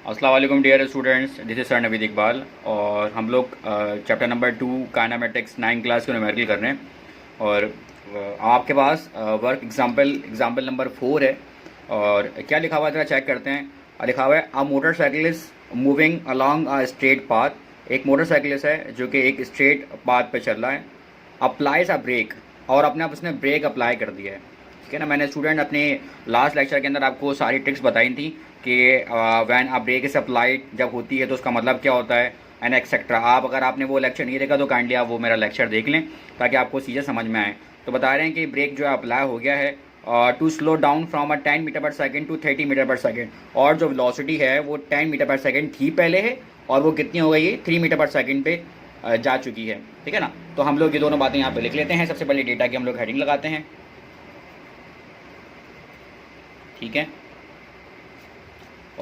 अस्सलाम वालेकुम dear students, this is sir Naveed Iqbal और हम लोग चैप्टर नंबर 2 काइनेमेटिक्स 9 क्लास के न्यूमेरिकल कर रहे हैं। और आपके पास वर्क एग्जाम्पल नंबर 4 है। और क्या लिखा हुआ है, जरा चेक करते हैं। लिखा हुआ है a motorcycle is moving along a straight path. एक मोटरसाइकिलिस्ट है जो कि एक स्ट्रेट पाथ पे चल रहा है। अप्लाइज अ ब्रेक, और अपने आप उसने ब्रेक अप्लाई कर दिया है। ठीक है ना। मैंने स्टूडेंट अपने लास्ट लेक्चर के अंदर आपको सारी ट्रिक्स बताई थी कि when a brake is applied जब होती है तो उसका मतलब क्या होता है एंड एक्सेट्रा। आप अगर आपने वो लेक्चर नहीं देखा तो काइंडली आप वो मेरा लेक्चर देख लें ताकि आपको चीज़ें समझ में आए। तो बता रहे हैं कि ब्रेक जो है अप्लाई हो गया है to slow down from a 10 metre per second to 30 metre per second. और जो वेलोसिटी है वो 10 मीटर पर सेकेंड थी पहले है, और वो कितनी हो गई है 3 मीटर पर सेकेंड पे जा चुकी है। ठीक है ना। तो हम लोग ये दोनों बातें यहाँ पे लिख लेते हैं। सबसे पहले डेटा की हम लोग हेडिंग लगाते हैं। ठीक है।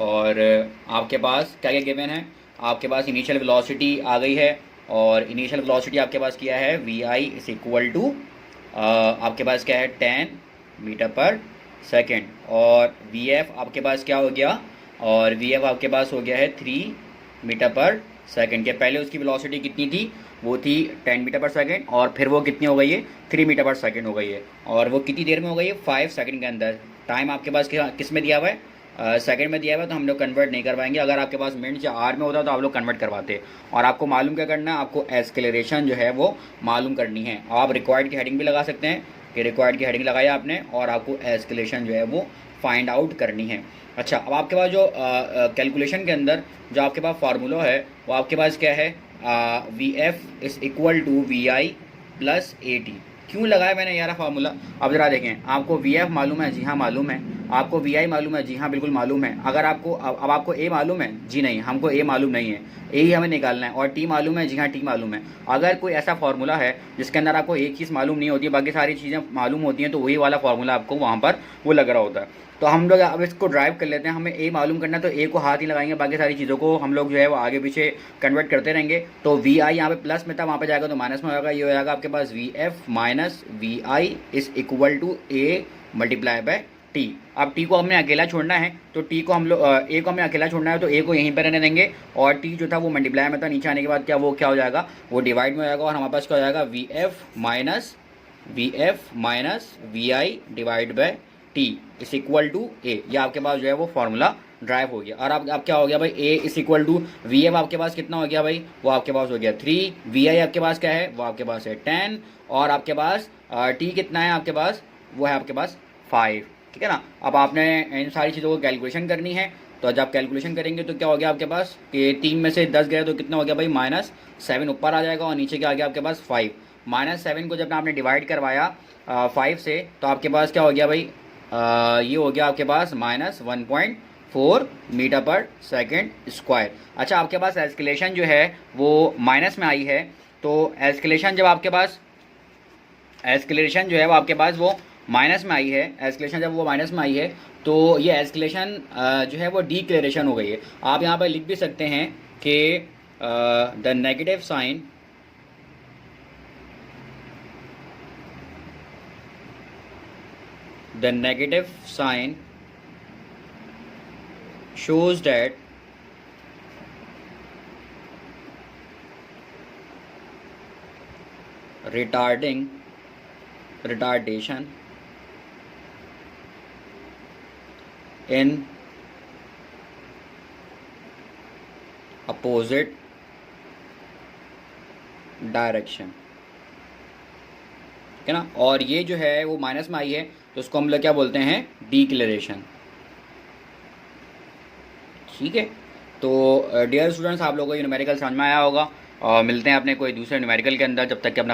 और आपके पास क्या क्या गिवन है, आपके पास इनिशियल वेलोसिटी आ गई है। और इनिशियल वेलोसिटी आपके पास क्या है, v i is equal to आपके पास क्या है 10 मीटर पर सेकेंड। और वी एफ आपके पास क्या हो गया, और वी एफ आपके पास हो गया है 3 मीटर पर सेकेंड। के पहले उसकी वेलोसिटी कितनी थी, वो थी 10 मीटर पर सेकेंड, और फिर वो कितनी हो गई है 3 मीटर पर सेकेंड हो गई है। और वो कितनी देर में हो गई है 5 सेकेंड के अंदर। टाइम आपके पास किस में दिया हुआ है, सेकंड में दिया हुआ है, तो हम लोग कन्वर्ट नहीं करवाएंगे। अगर आपके पास मिनट या आर में होता तो आप लोग कन्वर्ट करवाते। और आपको मालूम क्या करना है, आपको एस्केलेरेशन जो है वो मालूम करनी है। आप रिक्वायर्ड की हेडिंग भी लगा सकते हैं कि रिक्वायर्ड की हेडिंग लगाई आपने, और आपको एस्केलेशन जो है वो फाइंड आउट करनी है। अच्छा, अब आपके पास जो कैलकुलेशन के अंदर जो आपके पास फार्मूला है वो आपके पास क्या है, v f is equal to v i plus a t. क्यों लगाया मैंने यार फार्मूला, अब जरा देखें। आपको वी एफ मालूम है, जी हाँ मालूम है। आपको वी आई मालूम है, जी हाँ बिल्कुल मालूम है। अगर आपको अब आपको ए मालूम है, जी नहीं हमको ए मालूम नहीं है, ए ही हमें निकालना है। और टी मालूम है, जी हाँ टी मालूम है। अगर कोई ऐसा फार्मूला है जिसके अंदर आपको एक चीज़ मालूम नहीं होती, बाकी सारी चीज़ें मालूम होती हैं, तो वही वाला फार्मूला आपको वहाँ पर वो लग रहा होता है। तो हम लोग अब इसको ड्राइव कर लेते हैं। हमें ए मालूम करना है तो ए को हाथ ही लगाएंगे, बाकी सारी चीज़ों को हम लोग जो है वो आगे पीछे कन्वर्ट करते रहेंगे। तो वी आई यहाँ पे प्लस में था, वहाँ पे जाएगा तो माइनस में होगा। ये हो जाएगा आपके पास v f minus v i is equal to a multiply by t. अब टी को हमें अकेला छोड़ना है, तो टी को हम लोग ए को हमें अकेला छोड़ना है तो ए को यहीं पर रहने देंगे। और टी जो था वो मल्टीप्लाई में था, नीचे आने के बाद क्या हो जाएगा, वो डिवाइड में हो जाएगा। और हमारे पास क्या हो जाएगा, v f minus v i divide by t is equal to a. ये आपके पास जो है वो फार्मूला ड्राइव हो गया। और अब क्या हो गया भाई, ए इस इक्वल टू वी एफ आपके पास कितना हो गया भाई, वो आपके पास हो गया 3। वी आई आपके पास क्या है, वो आपके पास है 10। और आपके पास टी कितना है आपके पास, वो है आपके पास 5। ठीक है ना। अब आपने इन सारी चीज़ों को कैलकुलेशन करनी है। तो जब कैलकुलेशन करेंगे तो क्या हो गया आपके पास कि 3 में से 10 गए तो कितना हो गया भाई, -7 ऊपर आ जाएगा, और नीचे क्या आ गया आपके पास 5। -7 को जब आपने डिवाइड करवाया 5 से, तो आपके पास क्या हो गया भाई, ये हो गया आपके पास -1.4 मीटर पर सेकेंड स्क्वायर। अच्छा, आपके पास एस्केलेशन जो है वो माइनस में आई है। तो एस्केलेशन जब आपके पास एस्केलेशन जो है वो आपके पास वो माइनस में आई है, एस्केलेशन जब वो माइनस में आई है तो ये एस्केलेशन जो है वो डीक्लेरेशन हो गई है। आप यहाँ पर लिख भी सकते हैं कि the negative sign shows that retardation in opposite direction. ठीक है ना। और ये जो है वो माइनस में आई है तो उसको हम लोग क्या बोलते हैं, डीक्लेरेशन। ठीक है। तो डियर स्टूडेंट्स, आप लोगों को ये न्यूमेरिकल समझ में आया होगा। और मिलते हैं अपने कोई दूसरे न्यूमेरिकल के अंदर, जब तक कि अपना